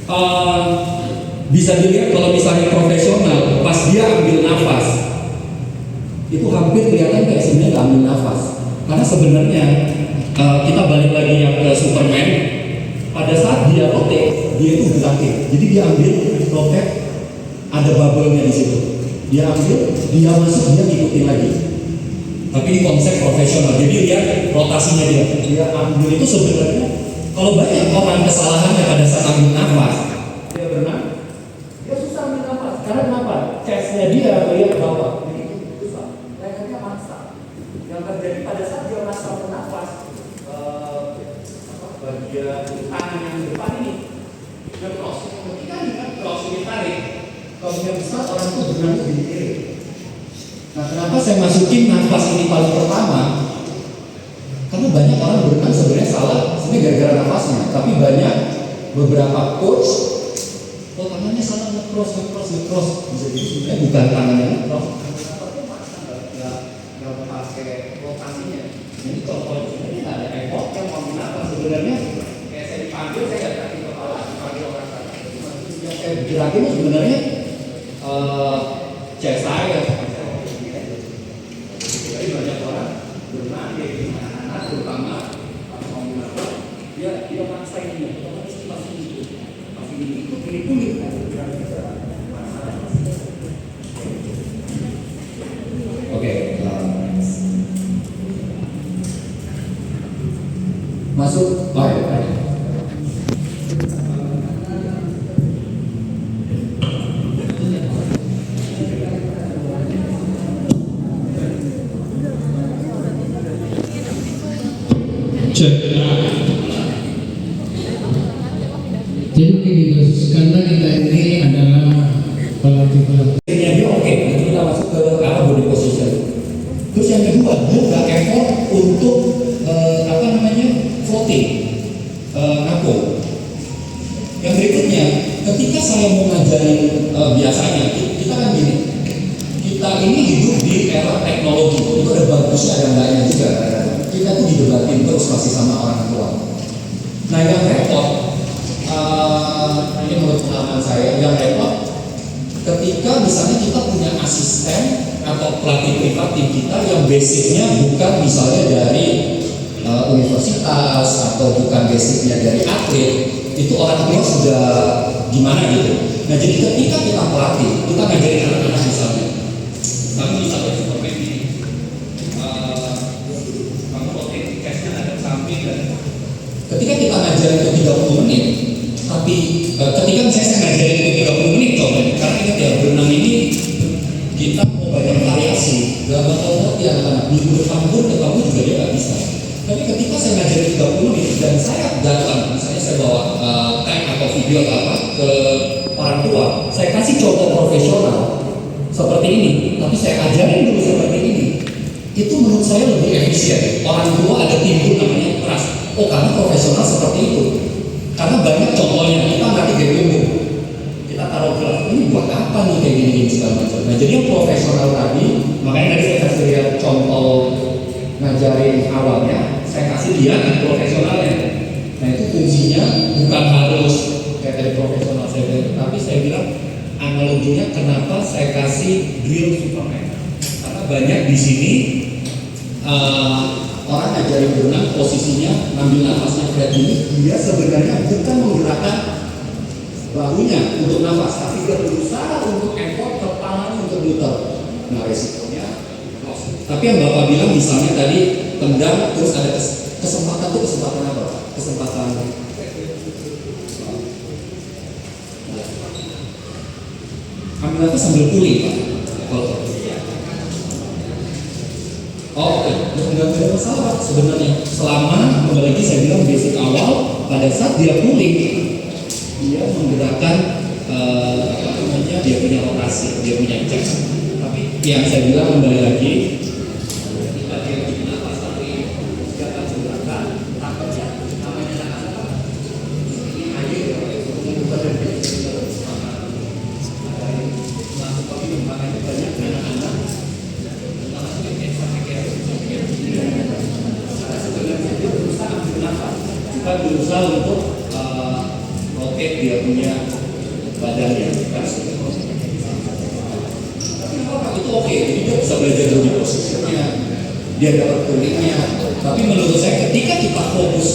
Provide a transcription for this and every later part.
uh, bisa dilihat kalau misalnya profesional, pas dia ambil nafas, itu hampir kelihatan kayak sebenarnya nggak ambil nafas. Karena sebenarnya kita balik lagi yang ke Superman, pada saat dia rotate, dia itu gerakin. Jadi dia ambil rotate, ada bubble-nya di situ. Dia ambil, dia masuk, dia ngikutin lagi. Tapi ini konsep profesional. Jadi lihat rotasinya dia ambil itu sebenarnya. Kalau banyak orang kesalahannya pada saat ambil nafas, dia berenang, dia susah ambil nafas. Karena kenapa? Chest-nya dia melihat ke bawah. Jadi susah. Lehernya maksa. Yang terjadi pada saat dia maksa bernafas, bagian tangan yang depan ini dia cross. Ketika dia cross ini tarik, kalau besar orang itu berenang lebih kiri. Nah, kenapa saya masukin nafas ini paling pertama? Karena banyak orang berenang sebenarnya salah, sebenarnya gara-gara nafasnya. Tapi banyak beberapa coach, tangannya salah nge-cross. Bisa jadi sebenarnya bukan tangannya nge-cross, nggak pakai rotasinya. Jadi kalau sebenarnya nggak ada effort yang mau nafas sebenarnya. Kayak saya dipanggil, saya nggak kasih kepala, dipanggil orang sana. Yang saya gerakin sebenarnya chest saya. Jadi banyak orang berenang di anak-anak terutama mau nafas, dia maksa ini, otomatis masih kulit. Oke, masuk. Jadi begini Gus, karena kita ini adalah pelatih. Dia oke, nanti kita masuk ke arah body position. Terus yang kedua, dia nggak effort untuk floating, ngapung. Yang berikutnya, ketika saya mau ngajarin biasanya, kita kan gini, kita ini hidup di era teknologi, itu ada bagusnya ada enggaknya juga. Kita tuh didebatin terus masih sama orang tua. Nah yang repot, ini menurut pengalaman saya, yang repot ketika misalnya kita punya asisten atau pelatih privat tim kita yang basicnya bukan misalnya dari universitas atau bukan basicnya dari atlet, itu orang tua sudah gimana gitu. Nah jadi ketika kita pelatih, kita ngajarin anak-anak misalnya, kamu misalnya Superman ini, kamu rotate chest-nya ada samping dan ketika kita ngajarin ke 30 menit, tapi ketika misalnya saya ngajarin ke 30 menit contohnya, karena ingat ya berenang ini kita mau banyak variasi, gak bakal ngerti anak-anak minggu depan pun ketemu juga dia gak bisa. Tapi ketika saya ngajarin 30 menit dan saya datang, misalnya saya bawa tag atau video atau apa ke orang tua, saya kasih contoh profesional seperti ini, tapi saya ajarin dulu seperti ini, itu menurut saya lebih efisien. Orang tua ada timbul namanya trust. Oh karena profesional seperti itu. Karena banyak contohnya, kita nanti dari umum kita taruh gelas, ini buat apa nih kayak gini segala macam. Nah jadi yang profesional tadi, makanya tadi saya kasih lihat contoh ngajarin awalnya, saya kasih dia profesionalnya. Nah itu fungsinya bukan harus kayak dari profesional saya bilang, tapi saya bilang analoginya kenapa saya kasih drill Superman. Karena banyak di sini orang ngajarin berenang posisinya ngambil nafasnya kayak gini, dia sebenarnya bukan menggerakkan bahunya untuk nafas, tapi dia berusaha untuk effort kepalanya untuk muter. Nah resikonya loss. Tapi yang Bapak bilang misalnya tadi tendang terus ada kesempatan itu kesempatan apa? Kesempatan ambil nafas sambil pulih Pak. Oke, nggak ada masalah sebenarnya. Selama kembali lagi saya bilang basic awal, pada saat dia pulih, dia menggerakkan dia punya rotasi, dia punya cek. Tapi yang saya bilang kembali lagi, kita dia punya nafas tapi dia akan menggerakkan takutnya namanya apa? Ini air, bukan dari masuk ke minum, makanya banyak anak-anak kita berusaha untuk rotate dia punya badan yang keras. Tapi apa itu oke, jadi dia bisa belajar dari posisinya, dia dapat kulitnya. Tapi menurut saya ketika kita fokus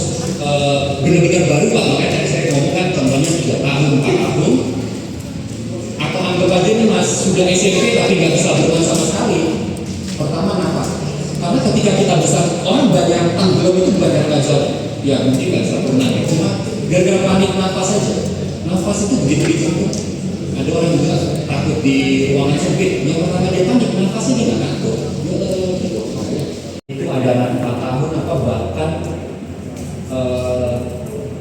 benar-benar baru Pak, makanya tadi saya ngomong kan contohnya 3 tahun, 4 tahun, atau anggap aja nih Mas sudah SMP tapi nggak bisa berenang sama sekali. Pertama nafas, karena ketika kita besar orang banyak tenggelam itu banyak aja, ya mungkin nggak bisa berenang ya, cuma gara-gara panik nafas saja. Nafas itu begitu dicontoh. Ada orang juga takut di ruangan sempit, yang pertama dia panik nafasnya dia nggak ngatur. Itu ada anak 4 tahun apa bahkan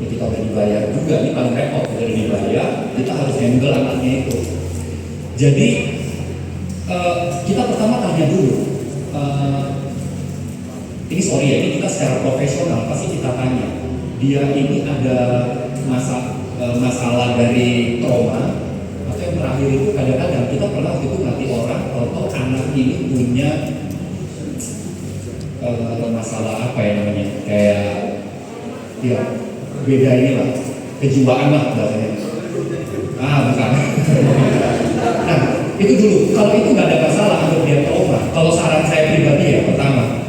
ya kita udah dibayar juga, ini paling repot, kita udah dibayar, kita harus handle anaknya itu. Jadi kita pertama tanya dulu, ini sorry ya, ini kita secara profesional pasti kita tanya, dia ini ada masalah dari trauma, atau yang terakhir itu kadang-kadang kita pernah itu ngerti orang kalau anak ini punya masalah apa ya namanya, kayak ya beda ini lah, kejiwaan lah bahasanya. Bukan. Nah itu dulu, kalau itu nggak ada masalah untuk dia trauma. Kalau saran saya pribadi ya, pertama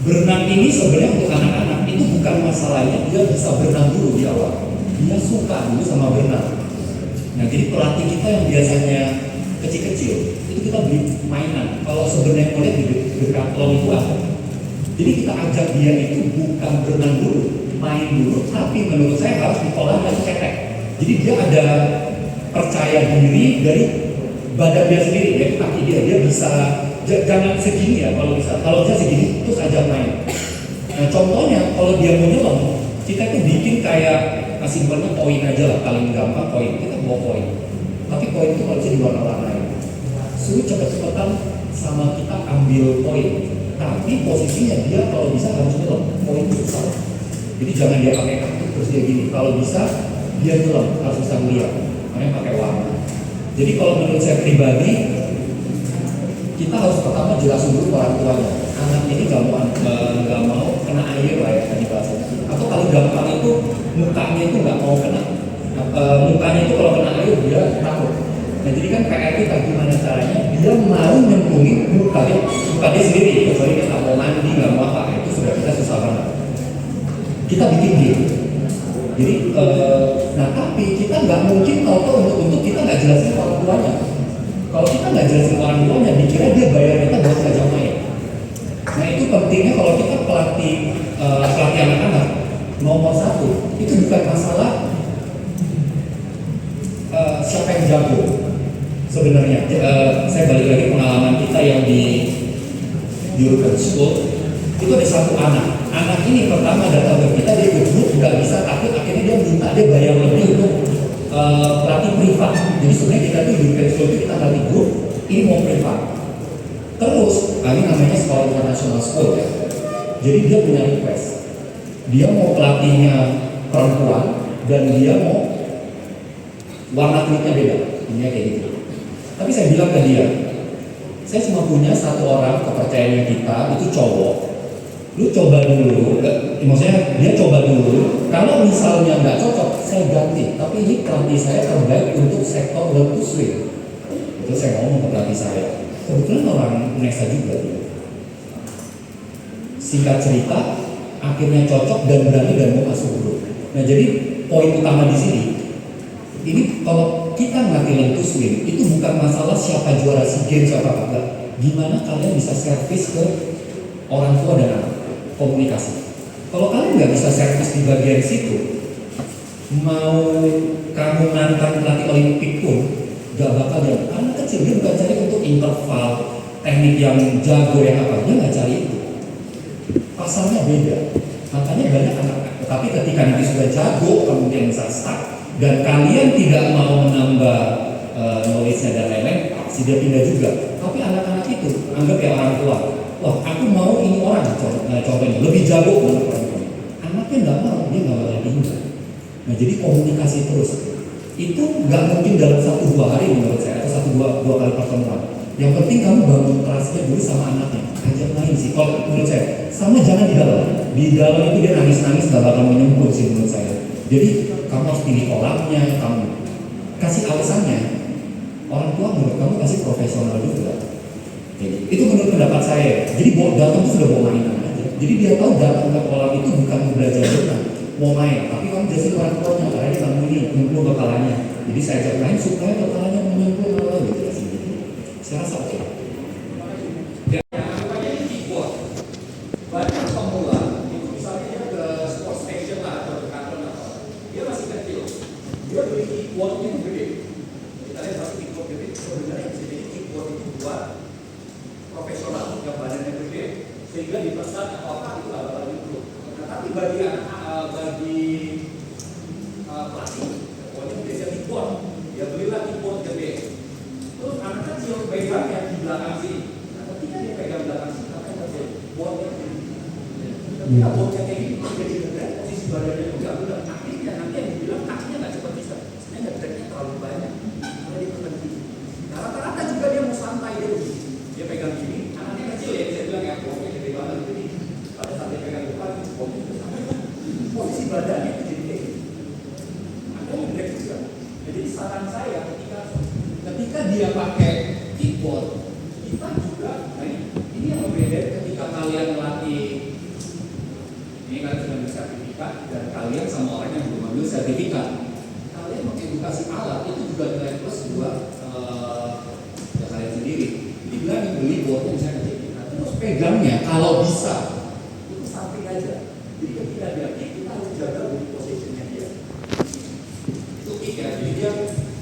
berenang ini sebenarnya untuk anak-anak itu bukan masalahnya dia bisa berenang dulu di awal, dia suka dulu sama berenang. Nah jadi pelatih kita yang biasanya kecil-kecil itu kita beli mainan. Kalau sebenarnya boleh di Decathlon itu ada. Jadi kita ajak dia itu bukan berenang dulu, main dulu, tapi menurut saya harus diolah dan cetek. Jadi dia ada percaya diri dari badan dia sendiri, ya kaki dia bisa jangan segini ya, kalau bisa segini terus ajak main. Nah contohnya kalau dia mau nyelam, kita tuh bikin kayak simpelnya poin aja lah, paling gampang poin, kita bawa poin. Tapi poin itu kalau bisa diwarna-warnain, suruh cepet-cepetan sama kita ambil poin. Tapi posisinya dia kalau bisa harus nyelam, poin itu susah. Jadi jangan dia pakai kaki terus dia gini. Kalau bisa dia nyelam, harus bisa melihat. Makanya pakai warna. Jadi kalau menurut saya pribadi, kita harus pertama jelasin dulu orang tuanya. Anak ini nggak mau kena air lah ya tadi bahasanya. Atau paling gampang itu mukanya itu nggak mau kena. Mukanya itu kalau kena air dia takut. Nah jadi kan PR kita gimana caranya dia mau nyemplungin muka dia sendiri, kecuali dia nggak mau mandi, nggak mau apa, itu sudah kita susah banget. Kita bikin dia. Jadi, nah tapi kita nggak mungkin tahu untuk kita nggak jelasin orang tuanya. Kalau kita nggak jelasin orang tuanya, dikira dia bayar kita buat ngajak main. Nah itu pentingnya kalau kita pelatih anak-anak nomor 1 itu bukan masalah siapa yang jago. Sebenarnya saya balik lagi pengalaman kita yang di European School itu ada satu anak ini pertama datang ke kita, dia ikut grup nggak bisa, takut, akhirnya dia minta dia bayar lebih untuk pelatih privat. Jadi sebenarnya kita tuh European School itu kita latih grup, ini mau privat. Terus ini namanya sekolah international school ya, jadi dia punya request, dia mau pelatihnya perempuan dan dia mau warna kulitnya beda, ini kayak gitu. Tapi saya bilang ke dia, saya cuma punya satu orang kepercayaannya kita, itu cowok. Lu coba dulu, maksudnya dia coba dulu. Kalau misalnya nggak cocok, saya ganti. Tapi ini pelatih saya terbaik untuk sektor learn to swim. Itu saya ngomong ke pelatih saya. Kebetulan orang Indonesia juga. Singkat cerita, akhirnya cocok dan berani dan mau masuk grup. Nah jadi poin utama di sini, ini kalau kita ngelatih learn to swim, itu bukan masalah siapa juara SEA Games siapa enggak. Gimana kalian bisa servis ke orang tua dan anak, komunikasi. Kalau kalian nggak bisa servis di bagian situ, mau kamu nantang pelatih Olimpik pun gak bakal jalan. Anak kecil dia bukan cari untuk interval, teknik yang jago yang apa, dia nggak cari itu. Pasarnya beda. Makanya banyak anak, tapi ketika nanti sudah jago, kemudian bisa start, dan kalian tidak mau menambah knowledge-nya dan lain-lain, pasti dia pindah juga. Tapi anak-anak itu, anggap ya orang tua, wah aku mau ini orang, contohnya, lebih jago menurut orang tua. Anaknya nggak mau, dia nggak bakal pindah. Nah jadi komunikasi terus. Itu nggak mungkin dalam 1-2 hari menurut saya, atau 1-2 kali pertemuan. Yang penting kamu bangun trustnya dulu sama anaknya, ajak main sih. Kalau menurut saya, sama jangan di dalam. Di dalam itu dia nangis-nangis nggak bakal menyembuh sih menurut saya. Jadi kamu harus pilih kolamnya, kamu kasih alasannya. Orang tua menurut kamu kasih profesional juga. Jadi, itu menurut pendapat saya. Jadi datang itu sudah mau mainan aja. Jadi dia tahu datang ke kolam itu bukan mau belajar berenang, mau main. Tapi kamu jelasin orang tuanya, karena dia nggak mau ini, nyemplung kepalanya. Jadi saya ajak main supaya kepalanya menyemplung gitu ya sih. Saya rasa oke. Banyak pemula itu misalnya dia ke sport station lah atau ke kantor apa, dia masih kecil, dia beli kickboard itu gede. Kita lihat pasti kickboard gede. Sebenarnya bisa jadi kickboard itu buat profesional yang badannya gede sehingga dipesan atau apa itu nggak bakal improve. Nah tapi bagi pelatih, pokoknya biasa kickboard, dia belilah kickboard gede. Terus anak kecil pegangnya di belakang sini. Nah ketika dia pegang belakang sini, apa yang terjadi? Boardnya ketika boardnya kayak gini, jadi benar posisi badannya itu nggak benar. Akhirnya nanti yang dibilang kakinya nggak cepat bisa. Sebenarnya nggak beratnya terlalu banyak. Karena dia berhenti. Nah rata-rata juga dia mau santai dia begini. Dia pegang gini, anaknya kecil ya bisa bilang ya boardnya gede banget. Jadi pada saat dia pegang depan, boardnya itu sampai posisi badannya itu jadi kayak gini. Akhirnya break juga. Jadi saran saya ketika dia pakai kickboard, kita juga, nah ini yang berbeda ketika kalian melatih, ini kalian sudah ambil sertifikat dan kalian sama orang yang belum ambil sertifikat, kalian mengedukasi alat itu juga nilai plus buat ya kalian sendiri. Jadi bilang beli boardnya misalnya kayak gini, nah, terus pegangnya kalau bisa itu samping aja. Jadi ketika dia kick, kita harus jaga body positionnya dia. Itu kick ya, jadi dia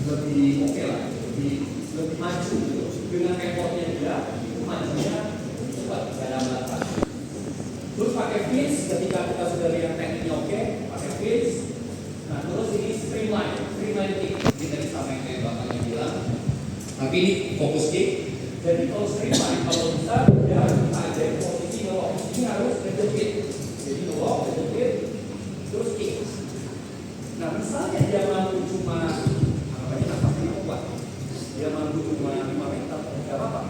lebih oke lah, lebih maju gitu. Dengan effortnya dia, itu majunya cepat, gak ada belakang. Terus pakai fits, ketika kita sudah lihat tekniknya oke, pakai fits. Nah terus ini streamline kick. Ini tadi sama yang kayak bapaknya bilang. Tapi ini fokus kick. Jadi kalau streamline, kalau bisa ya kita ajarin posisi ngelok. Ini harus kejepit. Jadi ngelok, kejepit, terus kick. Nah misalnya dia mampu cuma dia mampu cuma 5 meter, tidak apa-apa.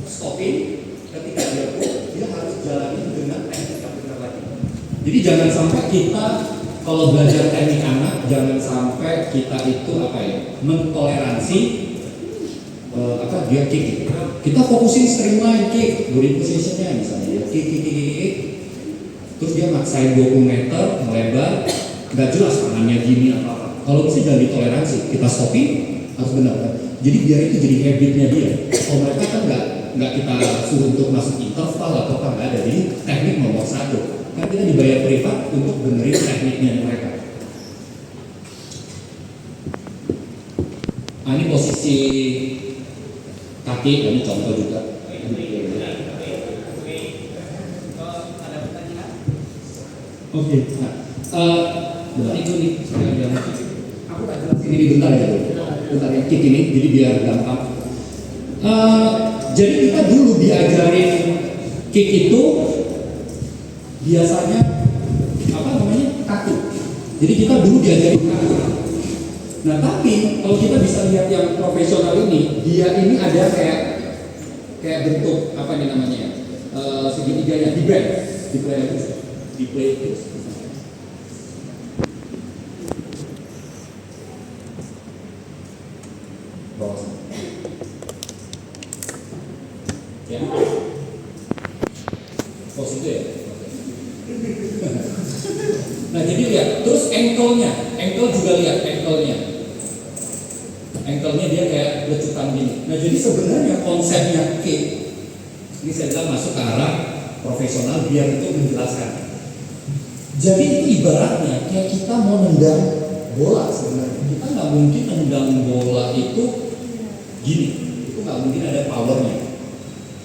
Stopping, ketika dia pull, dia harus jalani dengan teknik yang benar lagi. Jadi jangan sampai kita kalau belajar teknik anak, jangan sampai kita itu mentoleransi dia kick. Kita fokusin streamline kick, body positionnya misalnya dia kick. Terus dia maksain 20 meter, melebar, nggak jelas tangannya gini apa-apa. Kalau bisa jangan ditoleransi, kita stopping harus benar kan. Jadi biar itu jadi habitnya dia. Kalau mereka kan nggak kita suruh untuk masuk interval atau apa, nggak ada. Jadi teknik nomor 1. Kan kita dibayar privat untuk benerin tekniknya mereka. Nah, ini posisi kaki, ini contoh juga. Oke. Nah, itu nih aku tak jelas ini bentar ya. Bentar ya, kick ini, jadi biar gampang. Jadi kita dulu diajarin kick itu biasanya kaku. Jadi kita dulu diajarin kaku. Nah tapi kalau kita bisa lihat yang profesional ini, dia ini ada kayak bentuk apa nih namanya? Segitiganya di blade terus. Ya, pos itu ya. Nah jadi lihat, terus ankle juga lihat ankle-nya dia kayak lecutan gini. Nah jadi sebenarnya konsepnya kick ini saya bilang masuk ke arah profesional biar itu menjelaskan. Jadi itu ibaratnya kayak kita mau nendang bola sebenarnya. Kita nggak mungkin nendang bola itu gini, itu nggak mungkin ada powernya.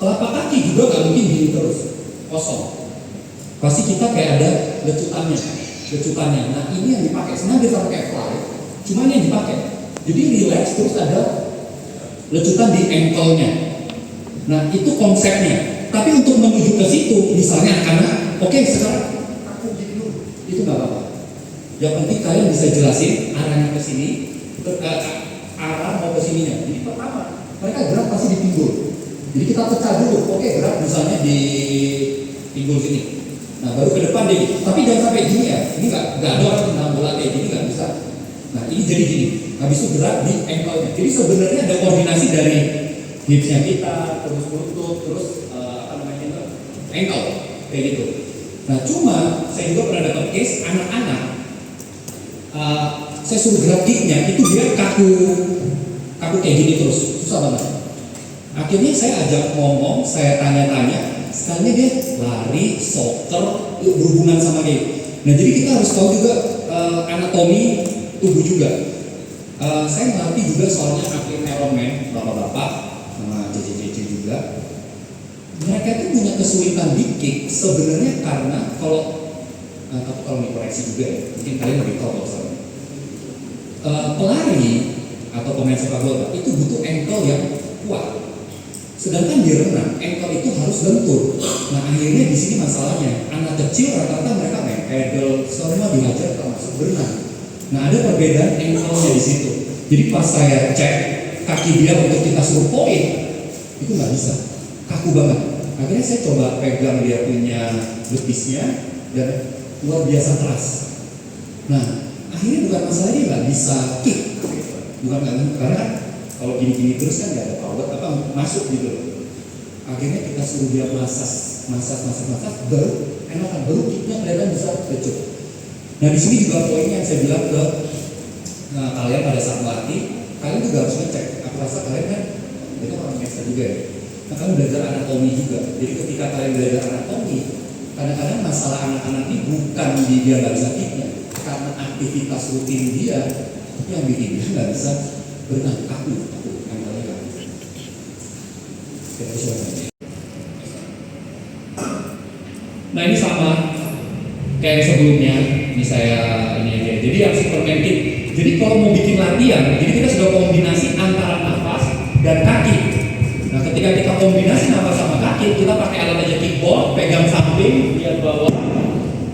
Telapak kaki juga nggak mungkin gini terus kosong. Pasti kita kayak ada lecutannya. Nah ini yang dipakai. Sebenarnya dia sama kayak fly, cuman yang dipakai. Jadi relax terus ada lecutan di ankle-nya. Nah itu konsepnya. Tapi untuk menuju ke situ, misalnya karena oke, sekarang aku gini dulu, itu nggak apa-apa. Yang penting kalian bisa jelasin arahnya ke sini, arah mau ke sininya. Jadi pertama mereka gerak pasti di pinggul. Jadi kita pecah dulu. Oke, gerak misalnya di pinggul sini. Nah baru ke depan dia gitu. Tapi jangan sampai gini ya. Ini nggak ada orang tentang bola kayak gini, nggak bisa. Nah ini jadi gini. Habis itu gerak di ankle-nya. Jadi sebenarnya ada koordinasi dari hipsnya kita, terus lutut, terus ankle kayak gitu. Nah cuma saya juga pernah dapat case anak-anak. Saya suruh gerak kicknya itu dia kaku kayak gini terus, susah banget. Akhirnya saya ajak ngomong, saya tanya-tanya, sekalinya dia lari, soccer, berhubungan sama dia. Nah jadi kita harus tahu juga anatomi tubuh juga. Saya ngerti juga soalnya atlet Ironman, bapak-bapak, sama JJJ juga. Mereka itu punya kesulitan di kick sebenarnya karena kalau dikoreksi juga ya, mungkin kalian lebih tahu kalau soalnya. Pelari atau pemain sepak bola itu butuh ankle yang kuat. Sedangkan di renang, ankle itu harus lentur. Nah akhirnya di sini masalahnya, anak kecil rata-rata mereka main pedal, semua diajar termasuk berenang. Nah ada perbedaan ankle-nya di situ. Jadi pas saya cek kaki dia untuk kita suruh poin, itu nggak bisa, kaku banget. Akhirnya saya coba pegang dia punya betisnya dan luar biasa keras. Nah akhirnya bukan masalahnya nggak bisa kick, bukan karena kalau gini-gini terus kan nggak ada power masuk gitu. Akhirnya kita suruh dia masas, baru enakan, baru kicknya kelihatan bisa kecil. Nah di sini juga poinnya yang saya bilang ke kalian pada saat melatih, kalian juga harus ngecek. Aku rasa kalian kan itu orang master juga ya. Nah kalian belajar anatomi juga. Jadi ketika kalian belajar anatomi, kadang-kadang masalah anak-anak ini bukan di dia nggak bisa kicknya, karena aktivitas rutin dia yang bikin dia nggak bisa berenang, kaku. Nah ini sama kayak sebelumnya, ini saya ini aja. Jadi yang Superman Kick. Jadi kalau mau bikin latihan, jadi kita sudah kombinasi antara nafas dan kaki. Nah ketika kita kombinasi nafas sama kaki, kita pakai alat aja kickboard, pegang samping, dia bawah,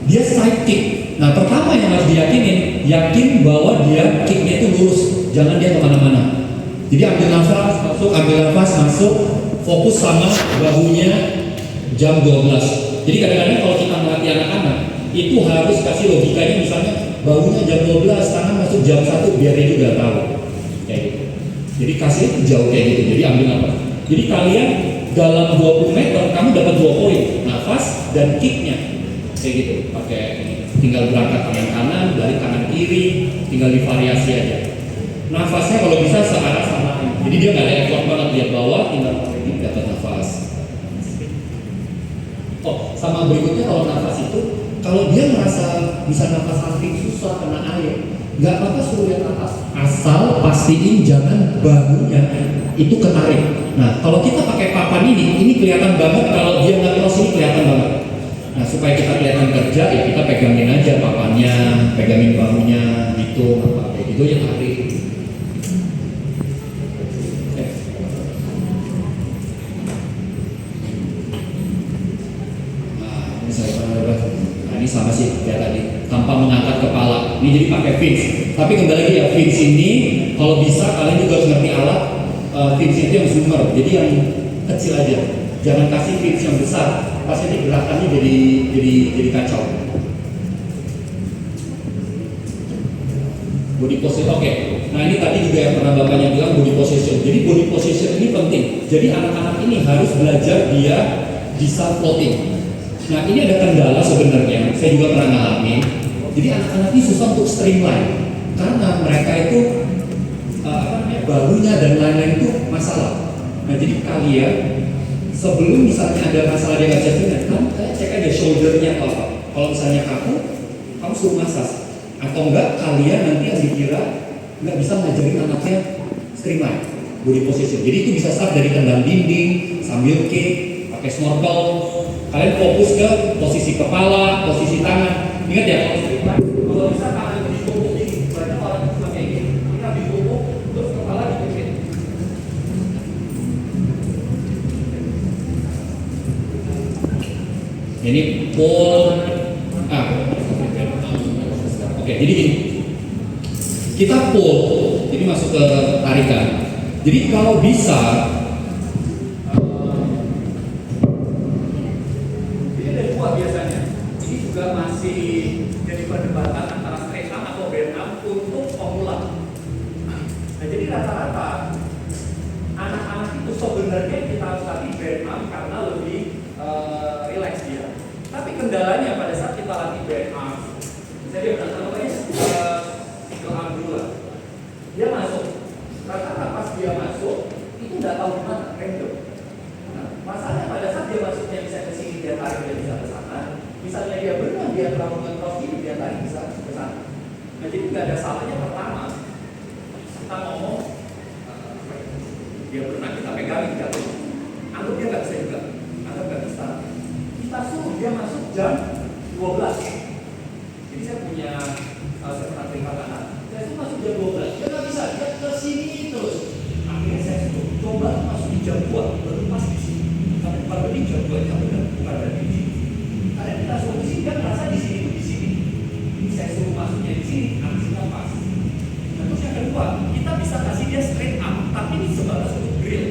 dia side kick. Nah pertama yang harus diyakinin, yakin bahwa dia kicknya itu lurus, jangan dia kemana-mana. Jadi ambil nafas masuk, fokus sama bahunya jam 12. Jadi kadang-kadang kalau kita melatih anak-anak, itu harus kasih logikanya, misalnya bahunya jam 12, tangan masuk jam 1, biar dia juga tahu. Kayak gitu. Jadi kasih jauh kayak gitu, jadi ambil nafas. Jadi kalian dalam 20 meter, kamu dapat 2 poin, nafas dan kicknya. Kayak gitu, pakai tinggal berangkat tangan kanan, dari tangan kiri, tinggal divariasi aja. Nafasnya kalau bisa searah sama, jadi dia nggak ada effort banget, dia bawah, tinggal pakai ini dapat nafas. Oh, sama berikutnya kalau nafas itu, kalau dia merasa bisa nafas asing susah kena air, nggak apa-apa suruh lihat atas, asal pastiin jangan bahunya itu ketarik. Nah, kalau kita pakai papan ini kelihatan banget, kalau dia nggak cross ini kelihatan banget. Nah, supaya kita kelihatan kerja, ya kita pegangin aja papannya, pegangin bahunya, gitu, apa kayak gitu ya tarik. Ini sama sih kayak tadi, tanpa mengangkat kepala. Ini jadi pakai fins. Tapi kembali lagi ya, fins ini kalau bisa kalian juga harus ngerti alat. Fins itu yang zoomer, jadi yang kecil aja. Jangan kasih fins yang besar, pasti nanti gerakannya jadi kacau. Body position, oke. Nah ini tadi juga yang pernah bapaknya bilang body position. Jadi body position ini penting. Jadi anak-anak ini harus belajar dia bisa floating. Nah ini ada kendala sebenarnya, saya juga pernah ngalamin. Jadi anak-anak ini susah untuk streamline karena mereka itu bahunya dan lain-lain itu masalah. Nah jadi kalian sebelum misalnya ada masalah dia nggak streamline, kamu cek aja shouldernya atau apa. Kalau misalnya kamu suruh masas, atau enggak kalian nanti yang dikira nggak bisa ngajarin anaknya streamline body position. Jadi itu bisa start dari tendang dinding sambil kick, pakai snorkel. Kalian fokus ke posisi kepala, posisi tangan. Ingat ya, kalau bisa tangan ditumpuk ini, banyak orang cuma kayak gini. Kita ditumpuk, terus kepala dikecil. Ini pull. Oke, jadi gini. Kita pull, jadi masuk ke tarikan. Jadi kalau bisa, Nah jadi rata-rata anak-anak itu sebenarnya kita harus latih band arm karena lebih relax dia. Tapi kendalanya pada saat kita latih band arm, misalnya dia bilang namanya single arm dulu lah. Dia masuk, rata-rata pas dia masuk itu nggak tahu gimana, random. Nah, masalahnya pada saat dia masuknya bisa ke sini, dia tarik dia bisa ke sana. Misalnya dia berenang, dia terlalu nge-cross ini, dia tarik bisa ke sana. Nah jadi nggak ada salahnya pertama kita ngomong dia berenang, kita pegangin jatuh. Anggap dia nggak bisa juga, anggap nggak bisa. Kita suruh dia masuk jam 12. Jadi saya punya saya pernah terima anak. Saya suruh masuk jam 12. Dia nggak bisa, dia ke sini terus. Akhirnya saya suruh coba masuk di jam 2, baru pas di sini. Tapi bukan berarti jam 2 nya benar, bukan berarti di sini. Karena kita suruh di sini, dia merasa di sini itu di sini. Jadi saya suruh masuknya di sini, akhirnya pas. Nah, terus yang kedua, kita bisa kasih dia straight up, tapi ini sebatas untuk drill.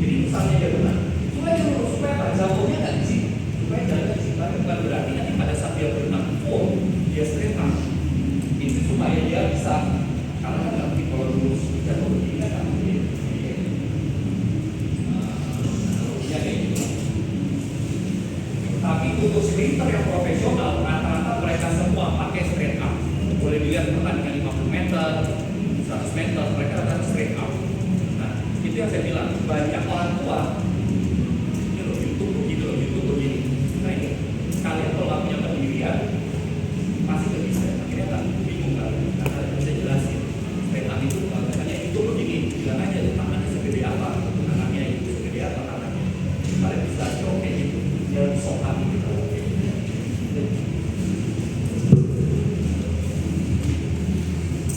Jadi misalnya dia benar, supaya dia lurus, supaya apa? Jatuhnya nggak di sini, supaya jalannya di sini. Tapi bukan berarti nanti pada saat dia berenang full, dia straight up. Itu supaya dia bisa, karena kan nanti kalau lurus jatuh begini kan begini. Ya kayak gitu. Tapi untuk sprinter yang profesional, rata-rata mereka semua pakai straight up. Boleh dilihat pertandingan 50 meter, 100 meter, mereka rata-rata straight up. Nah, itu yang saya bilang, banyak orang tua, ini loh, YouTube begitu loh, YouTube begini. Nah ini, kalian kalau nggak punya pendirian, pasti nggak bisa. Akhirnya nggak bingung kan, karena nggak bisa jelasin. Straight up itu, katanya itu begini, bilang aja tuh tangannya segede apa, tangannya itu segede apa tangannya. Kalian bisa coba kayak gitu, dia sopan gitu.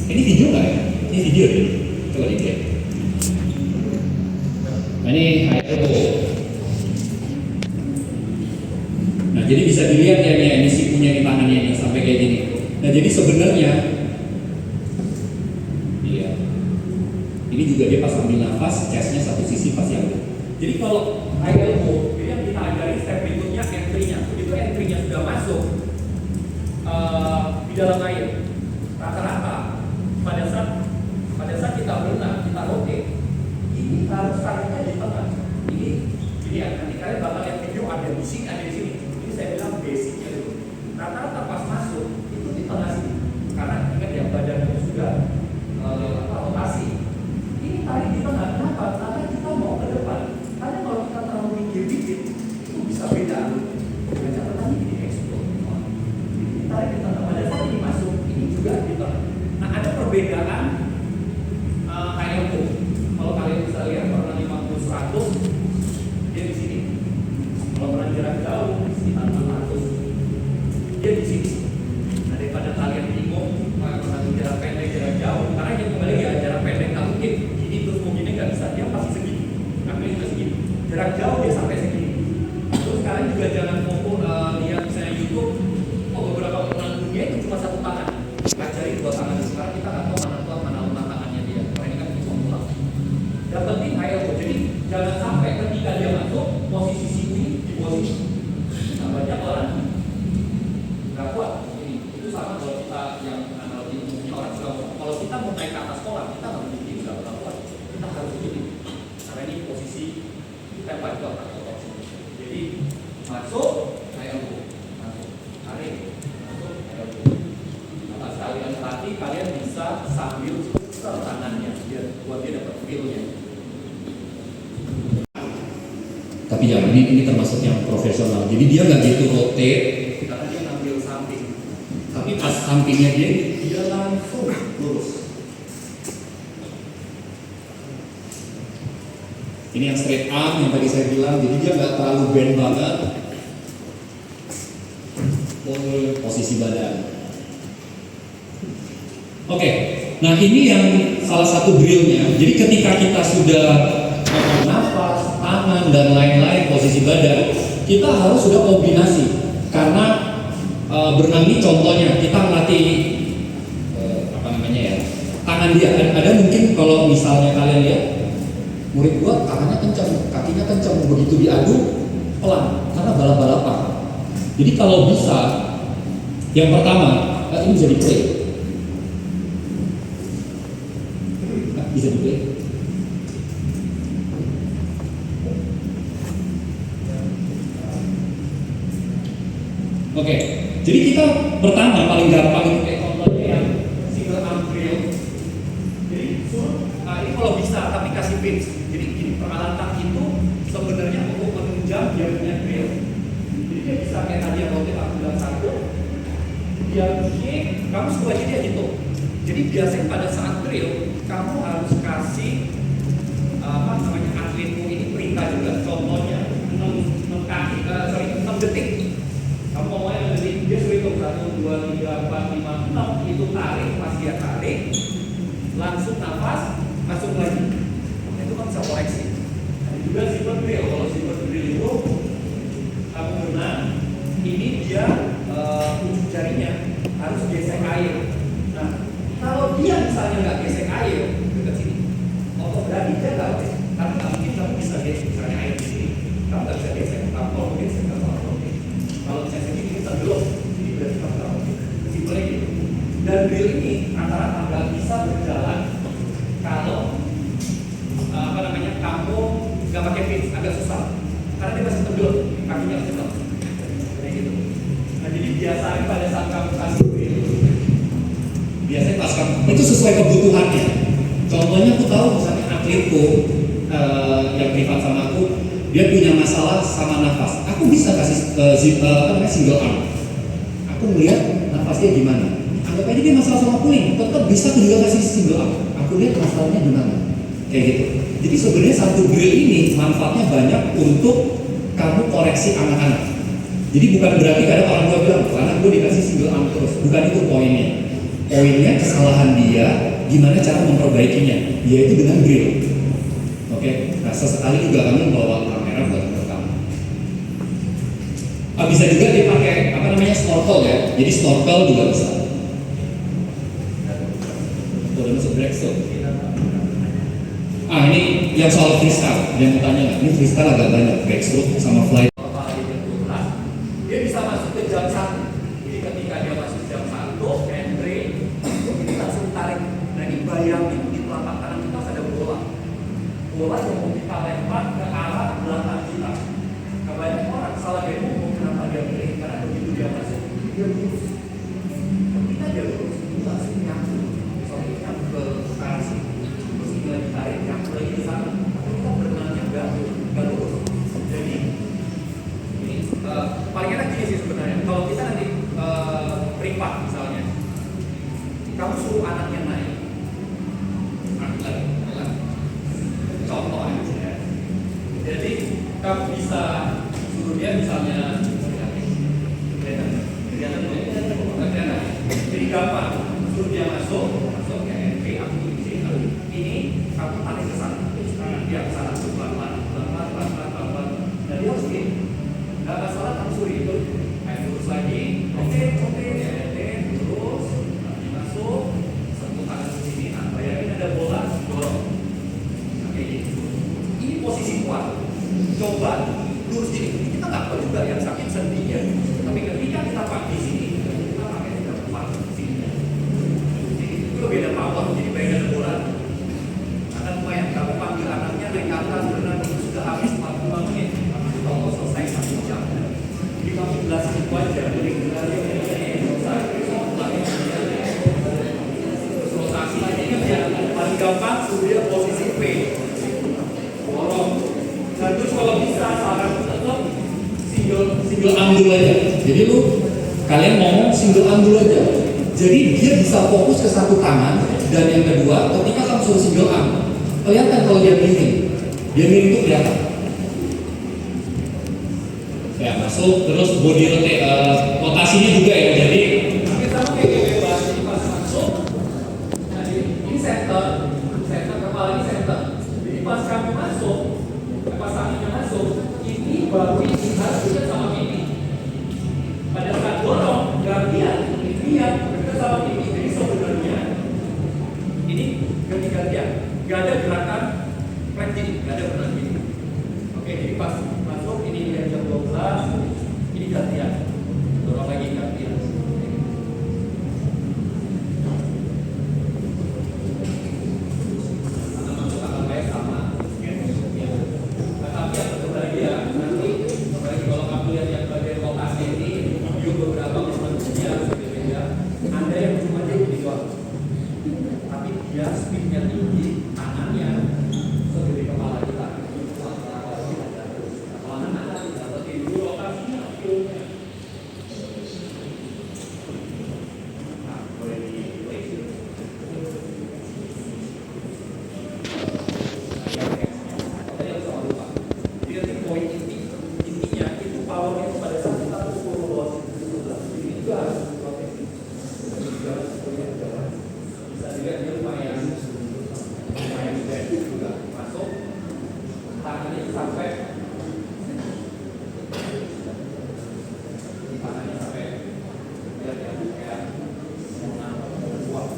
Ini video nggak ya? Ini video ya? Coba dilihat. Nah ini HRO. Nah jadi bisa dilihat ya nih emisi punya di tangannya ini sampai kayak gini. Nah jadi sebenarnya, iya, ini juga dia pas ambil nafas, chestnya satu sisi pas yang. Jadi kalau ILO, jadi yang kita ajari step berikutnya entry-nya. Begitu entry-nya sudah masuk di dalam air, rata-rata pada saat kita berenang, kita rotate, ini harus tariknya di tengah. Ini ya, nanti kalian bakal lihat video ada di sini, ada di sini. Ini saya bilang basicnya dulu. Rata-rata pas masuk itu di tengah sini, karena ingat ya badan itu sudah rotasi. Ini tarik di tengah, kenapa? Karena kita mau ke depan. Karena kalau kita terlalu mikir dikit, itu bisa beda. Dengan catatan ini explode. Ini tarik di tengah. Pada saat ini masuk, ini juga di tengah. Nah ada perbedaan ILO. Kalau kalian bisa lihat pernah 50-100 dia di sini. Kalau pernah jarak jauh sekitar 400 dia di sini. Nah daripada kalian bingung pernah jarak pendek jarak jauh, karena yang kembali ya jarak pendek nggak mungkin ini terus begini nggak bisa, dia pasti segini. Kami juga segini. Jarak jauh dia sampai segini. Terus kalian juga jangan fokus lihat misalnya YouTube. Oh beberapa orang dunia itu cuma satu tangan. Pelajari dua tangan. Sekarang kita nggak tahu mana kuat mana lemah tangannya dia. Karena ini kan bisa pulang. Yang penting ILO. Jadi jangan sampai ketika dia masuk posisi sini di posisi. Nah banyak orang nggak kuat. Ini itu sama kalau kita yang analogi punya orang sudah. Kalau kita mau naik ke atas sekolah kita nggak mungkin nggak kuat. Kita harus begini. Karena ini posisi tempat kuat atau sini. Jadi masuk ILO. Masuk tarik. Masuk ILO. Nah, kalian latih, kalian bisa sambil putar tangannya biar buat dia dapat feel-nya. Tapi jangan ini termasuk yang profesional. Jadi dia nggak gitu rotate, karena dia ngambil samping. Tapi pas sampingnya dia langsung lurus. Ini yang straight arm yang tadi saya bilang. Jadi dia nggak terlalu bend banget. Posisi badan. Oke, nah ini yang salah satu drillnya. Jadi ketika kita sudah nafas, tangan dan lain-lain posisi badan, kita harus sudah kombinasi. Karena berenang ini contohnya kita melatih tangan dia. Ada mungkin kalau misalnya kalian lihat murid gua tangannya kencang, kakinya kencang, begitu diadu pelan karena balap-balapan. Jadi kalau bisa, yang pertama ini bisa di play. Bisa diplay. Oke, jadi kita pertama paling gampang itu kayak contohnya yang single arm drill. Jadi ini kalau bisa tapi kasih pins. Jadi gini, peralatan itu sebenarnya untuk menunjang dia punya drill. Jadi dia bisa kayak tadi yang waktu aku bilang satu, dia kick, kamu suka aja dia gitu. Jadi biasanya pada saat drill kamu harus kasih atletmu ini perintah juga. Contohnya 6 detik. Kamu ngomongnya 6 detik, dia suruh hitung 1, 2, 3, 4, 5, 6 itu tarik, pas dia tarik langsung nafas, masuk lagi. Nah, itu kan bisa koreksi. Nah, juga silver drill, kalau silver drill itu kamu berenang, ini dia ujung jarinya harus gesek air. Nah, kalau dia misalnya nggak gesek air dekat sini, berarti dia nggak gesek. Karena nggak mungkin kamu bisa gesek misalnya air di sini, kamu nggak bisa gesek. Kamu kalau gesek nggak apa-apa. Kalau misalnya segini kita belum, jadi berarti kamu nggak mungkin. Simpelnya gitu. Dan drill ini rata-rata nggak bisa berjalan kalau kamu nggak pakai pins, agak susah. Karena dia masih tebel, kakinya masih tebel. Kayak gitu. Nah, jadi biasanya pada saat kamu kasih drill, biasanya pas kamu itu sesuai kebutuhannya. Contohnya aku tahu misalnya atletku yang privat sama aku, dia punya masalah sama nafas. Aku bisa kasih single arm. Aku melihat nafasnya gimana. Anggap aja dia masalah sama pulling, tetap bisa aku juga kasih single arm. Aku lihat masalahnya gimana. Kayak gitu. Jadi sebenarnya satu drill ini manfaatnya banyak untuk kamu koreksi anak-anak. Jadi bukan berarti kadang orang tua bilang, anak gue dikasih single arm terus. Bukan itu poinnya. Poinnya kesalahan dia, gimana cara memperbaikinya, yaitu dengan drill. Oke, nah sesekali juga kami bawa kamera buat rekam. Bisa juga dipakai snorkel ya. Jadi snorkel juga bisa. Udah masuk breakthrough. Ini yang soal freestyle, dia mau tanya nggak? Ini freestyle agak banyak, breakthrough sama fly. Dia bisa masuk ke jam 1. Jadi ketika dia masuk jam 1, entry, ini langsung tarik. Nah ini bayangin di telapak tangan kita ada bola. Bola yang mau kita lempar ke arah belakang kita. Kebanyakan orang salah demo, kenapa dia pilih? Karena begitu dia masuk, dia lurus. Ketika dia lurus, itu langsung nyambung. Soalnya nyambung ke arah sini. Terus ini lagi tarik, nyambung lagi ke sana. Tapi kita berenangnya nggak lurus. Jadi ini paling enak gini sih sebenarnya. Kalau kita nanti privat misalnya, kamu suruh anaknya naik. Contoh aja. Jadi kamu bisa suruh dia misalnya jadi gampang suruh dia masuk ke entry aku di sini. Ini kamu tarik ke sana. Dia ke sana pelan-pelan. Dan dia harus gini. Nggak masalah kamu suruh itu. Terus lagi. Oke, terus masuk. Satu tangan ke sini. Nah, bayangin ada bola dorong. Ini posisi kuat. Coba lurus sini. Kita nggak tahu juga yang sakit sendinya. Tapi ketika kita pakai sini, kita pakai di depan sini. Jadi itu beda power. Jadi beda bola. Akan lumayan. Kamu panggil anaknya naik ke atas berenang sudah habis 45 menit. Tapi kalau selesai 1 jam. Jadi kamu jelasin itu aja. Jadi rotasi ini ya paling gampang suruh dia posisi P. Nah terus kalau bisa saran tetap single arm dulu aja. Jadi kalian ngomong single arm dulu aja. Jadi dia bisa fokus ke satu tangan. Dan yang kedua, ketika kamu suruh single arm, kelihatan kalau dia miring. Dia miring itu kelihatan. Ya masuk terus body rotasinya juga ya. Jadi kita mau kayak bebas. Jadi pas masuk, nah ini center kepala ini center. Jadi pas kamu masuk, pas tangannya masuk, ini baru ini harus dekat sama pipi. Pada saat dorong, gantian, dia dekat sama pipi. Jadi sebenarnya ini ganti-gantian, gak ada gerakan planting, gak ada gerakan gini. Oke, jadi pas masuk ini dia jam 12, ini gantian, dorong lagi gantian. di tangannya segede kepala kita. Kalau anak dapetin dulu lokasinya, filmnya. Nah, boleh di-play. Intinya itu powernya itu pada saat kita pukul ke bawah itu itu harus diproteksi. Bisa dilihat dia lumayan gede juga masuk tangannya sampai kayak mau nangkep uang.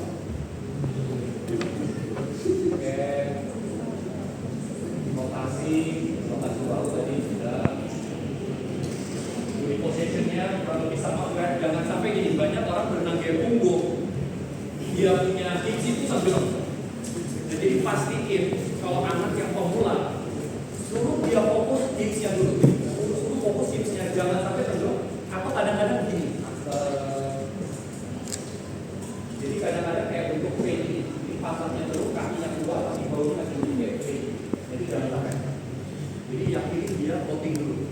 Lokasi baru tadi sudah di positionnya kurang lebih sama kan. Jangan sampai gini, banyak orang berenang kayak punggung dia punya hips itu tenggelam. Jadi pastiin kalau anak yang pemula suruh dia fokus hipsnya dulu, suruh fokus hipsnya, jangan sampai tenggelam. Atau kadang-kadang gini, jadi kadang-kadang kayak bentuk V, di pasarnya dulu kakinya keluar tapi baunya masih di V. Jadi jangan sampai. Jadi yakinin dia voting dulu.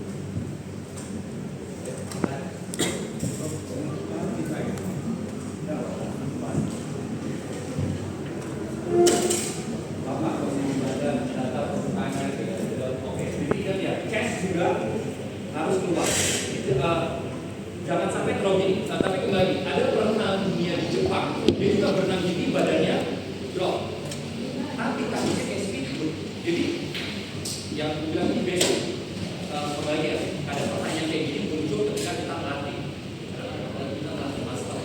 Bapak posisi badan, data permukaannya, oke. Jadi kan ya, chest juga harus keluar. Jangan sampai drop. Tapi kembali, ada perenang dunia di Jepang, dia juga berenang gini badannya drop. Tapi kakinya kayak speedboat. Jadi yang bilang ini basic kembali ya, ada pertanyaan kayak gini muncul ketika kita melatih. Kalau kita melatih master,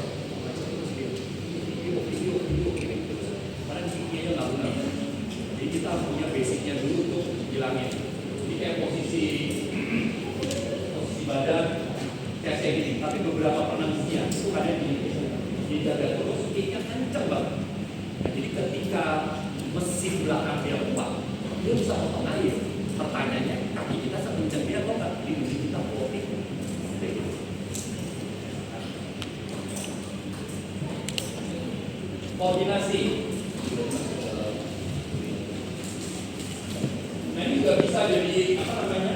video terus karena videonya nggak benar. Jadi kita punya basicnya dulu untuk bilangnya. Jadi kayak posisi badan kayak gini. Tapi beberapa penangnya itu ada di dada terus, kicknya kenceng banget. Nah, jadi ketika mesin belakang dia kuat, dia bisa potong air. Pertanyaannya, kaki kita sekencang dia kok nggak di kita floating? Koordinasi. Nah ini juga bisa jadi apa namanya?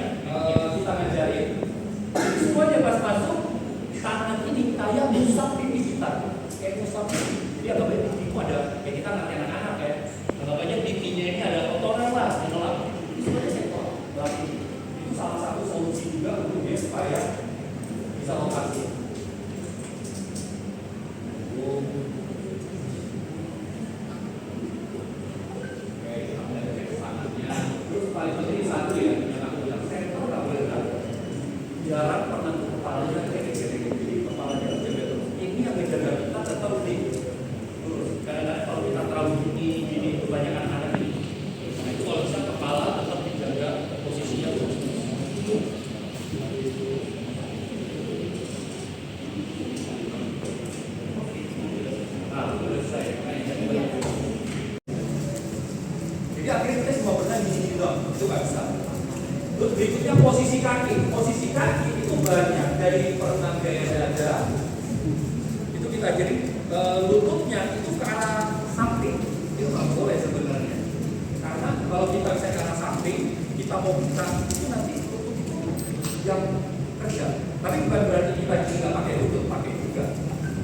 Kita ngajarin. Semuanya pas masuk tangan ini kayak musab pipi kita, kayak musab. Jadi agak banyak pipimu ada, kayak kita ngerti anak-anak ya. Agak banyak pipinya ini ada kotoran lah, menolak. Sebenarnya sektor berarti itu salah satu solusi juga untuk dia supaya bisa lokasi. Terus paling penting satu ya, yang aku bilang sektor nggak boleh berada. Jarak pernah kepalanya gede-gede, jadi kepalanya harus jaga terus. Ini yang menjaga kita tetap di lurus. Kadang-kadang kalau kita terlalu gini kebanyakan anak ini. Nah itu kalau bisa kepala tetap dijaga posisinya lurus. Nah, sudah selesai. Jadi akhirnya kita cuma pernah di sini doang, itu nggak bisa. Terus berikutnya posisi kaki. Posisi kaki itu banyak dari perenang gaya dada. Itu kita jadi lututnya itu ke arah samping. Itu nggak boleh sebenarnya. Karena kalau kita bisa ke arah samping, kita mau buka itu nanti lutut itu yang kerja. Tapi bukan berarti kita nggak pakai lutut, pakai juga.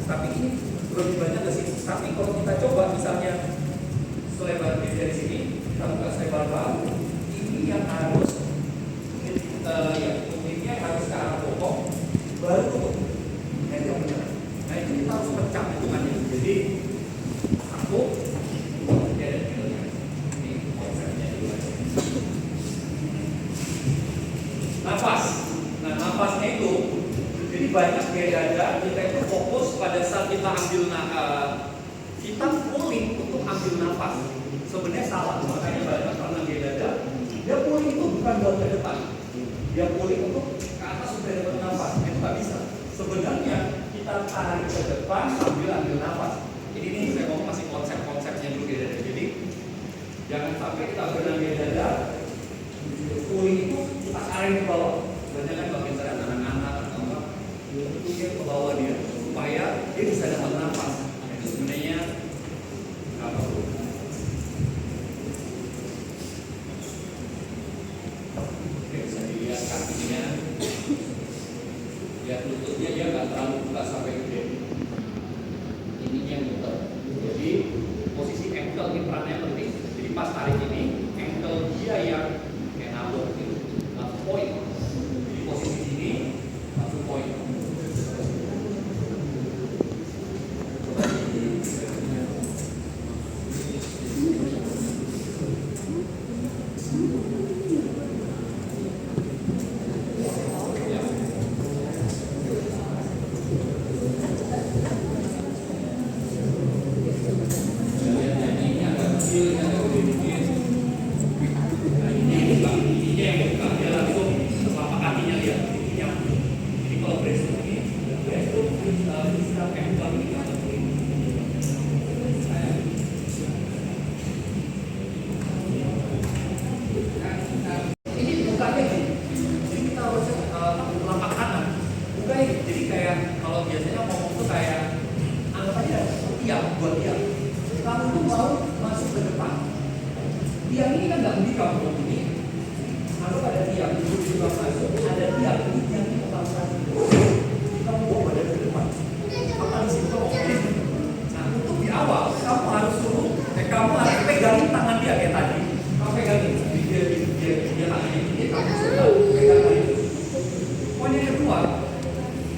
Tapi ini lebih banyak ke sini. Tapi kalau kita coba misalnya selebar dari sini, kita buka selebar bahu, ini yang harus ya harus ke arah bokong, baru tutup. Nah itu benar. Nah itu kita harus pecah hitungannya. Jadi satu, ya dan ini konsepnya juga. Nafas. Nah nafasnya itu, jadi banyak gaya dada kita itu fokus pada saat kita ambil kita pulling untuk ambil nafas. Sebenarnya salah, makanya banyak orang gaya dada dia pulling itu bukan buat ke depan, dia pulling untuk ke atas supaya dapat nafas. Itu nggak bisa. Sebenarnya kita tarik ke depan sambil ambil nafas. Jadi ini saya mau kasih konsep-konsepnya dulu gaya dada. Jadi jangan sampai kita berenang gaya dada pulling itu kita tarik ke bawah. Banyak kan kalau misalnya anak-anak atau apa, itu dia ke bawah dia supaya dia bisa dapat nafas. Itu sebenarnya nggak perlu. kakinya, lihat lututnya dia nggak terlalu buka sampai gede. Ini yang muter. Jadi posisi ankle ini perannya penting. Jadi pas tarik ini, ankle dia yang kayak nabok gitu, langsung poin. Jadi posisi sini langsung poin.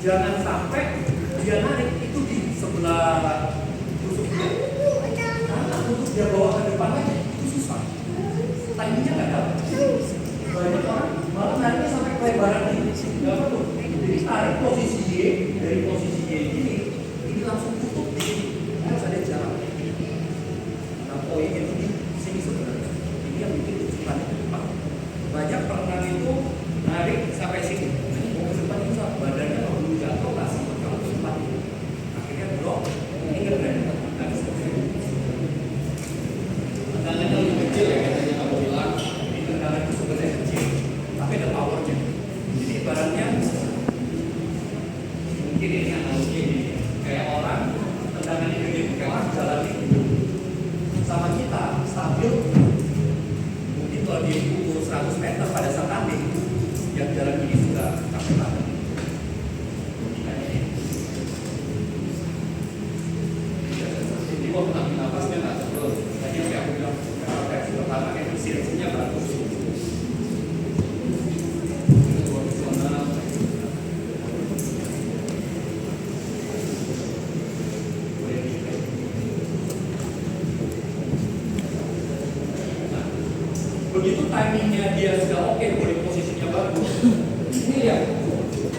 Jangan sampai dia narik itu di sebelah tusuk dia. Karena untuk dia bawa ke depan aja itu susah. Timingnya nggak dapat. Banyak orang malah nariknya sampai kelebaran ini. Nggak perlu. Jadi tarik posisi Y dari posisi Y ini langsung tutup di sini. Harus ada jarak. Nah poin itu di sini sebenarnya. Ini yang bikin tujuannya ke depan. Banyak perenang itu narik sampai sini. Mau ke depan itu badannya jatuh kasih kalau sempat akhirnya blok ini nggak berani nggak bisa tendangannya lebih kecil ya katanya kamu bilang ini tendangan itu sebenarnya kecil tapi ada powernya jadi ibaratnya mungkin ini analogi kayak orang tendangannya gede kayak orang jalan itu sama kita stabil mungkin kalau dia ukur 100 meter pada saat tanding yang jalan ini sudah capek banget. Waktu ambil nafasnya nggak sebelum tadi yang aku bilang reaksi pertama efisiensinya bagus nah, begitu timingnya dia sudah oke boleh posisinya bagus ini lihat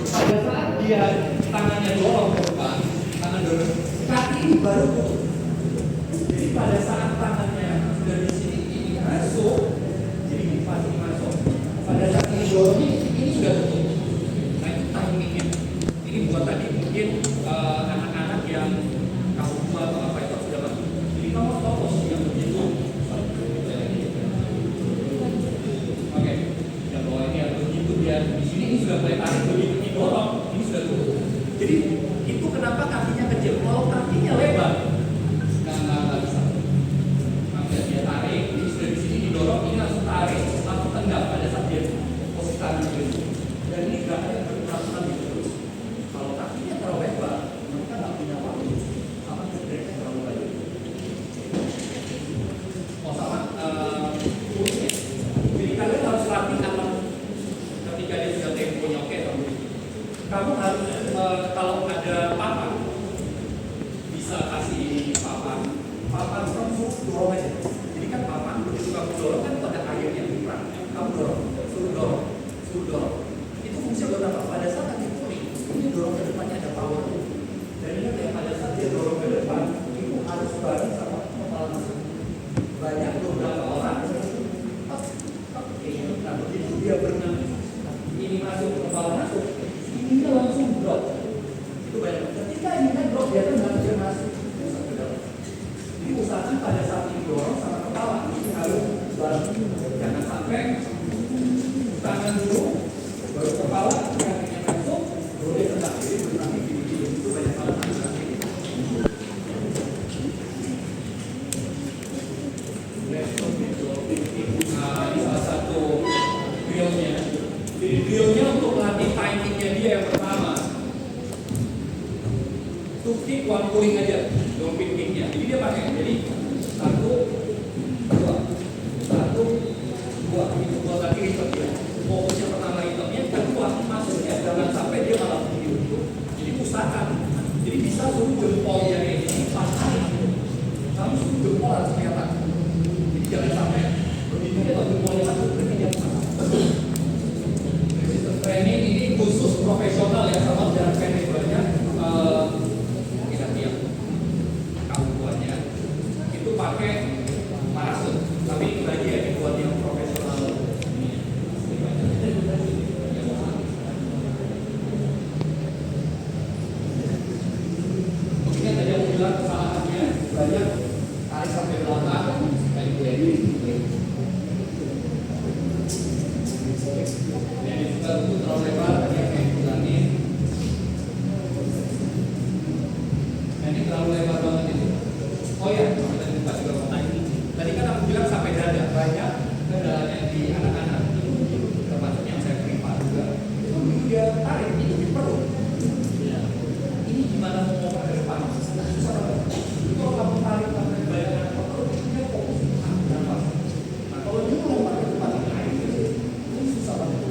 pada saat dia tangannya dorong ke depan tangan dorong kaki ini baru tutup. Pada saat tangannya sudah di sini ini masuk, jadi fase ini masuk. Pada saat ini dorong ini sudah tutup. Nah itu timingnya. Ini buat tadi mungkin anak-anak yang kamu tua atau apa itu sudah masuk. Jadi kamu tahu posisi yang begitu. Oke, yang bawah ini harus begitu dia di sini ini sudah mulai tarik begitu didorong ini sudah tutup. Jadi itu kenapa kakinya kecil? Kalau kakinya lebar, nggak bisa. Dia tarik, ini sudah di sini didorong, ini langsung tarik, langsung tendang pada saat dia posisi tangan itu. Dan ini gerakannya berlangsung gitu terus. Kalau kakinya terlalu lebar, mereka nggak punya waktu, sama geraknya terlalu banyak. Oh sama, kurusnya. Jadi kalian harus latih anak ketika dia sudah temponya oke, kamu harus kalau ada papan, bisa kasih papan kamu dorong aja. Jadi kan papan begitu kamu dorong kan ada air yang kurang. Kamu dorong, suruh dorong. Itu fungsinya buat apa? Pada saat nanti kuning, ini dorong ke depannya ada power. Dan ingat ya pada saat dia dorong ke depan, itu harus bareng sama kepala masuk. Banyak beberapa orang, nah begitu dia berenang, ini masuk kepala masuk, ini langsung drop. Itu banyak. Ketika ini kan drop dia kan nggak bisa masuk. Usahakan pada saat ini dorong sama kepala ini harus bareng. Jangan sampai tangan dulu baru kepala kakinya masuk baru dia tendang. Jadi berarti gini itu banyak hal ini salah satu realnya. Jadi real dia yang pertama. Tuh kick one pulling aja, jumping kicknya. Jadi dia pakai, jadi 1, 2, 1, 2, itu buat lagi return dia. Fokusnya pertama returnnya, kedua maksudnya jangan sampai dia malah begini. Jadi usahakan. Jadi bisa suruh jempolnya ini pasang. Kamu suruh jempol harus kelihatan. Jadi jangan sampai begitu dia jempolnya masuk berarti dia pasang. Resistance training ini khusus profesional ya, sama jarak pendek banyak. Tidak diam. Kamu buatnya itu pakai parasut, tapi itu lagi ya buat yang profesional. Mungkin tadi aku bilang kesalahannya banyak tarik sampai belakang kayak gini. Yang juga itu terlalu lebar tadi yang saya bilangin. Ini terlalu lebar banget itu. Oh ya, kita buka juga pertanyaan. Tadi kan aku bilang sampai dada, banyak kendalanya di anak-anak itu, termasuk yang saya terima juga. Itu dia tarik itu di perut. Ini gimana mau ngomong ke depan? Susah banget. Itu kalau kamu tarik sampai banyak ke perut, dia fokus nafas. Nah kalau dia ngomong ke depan, ini susah banget.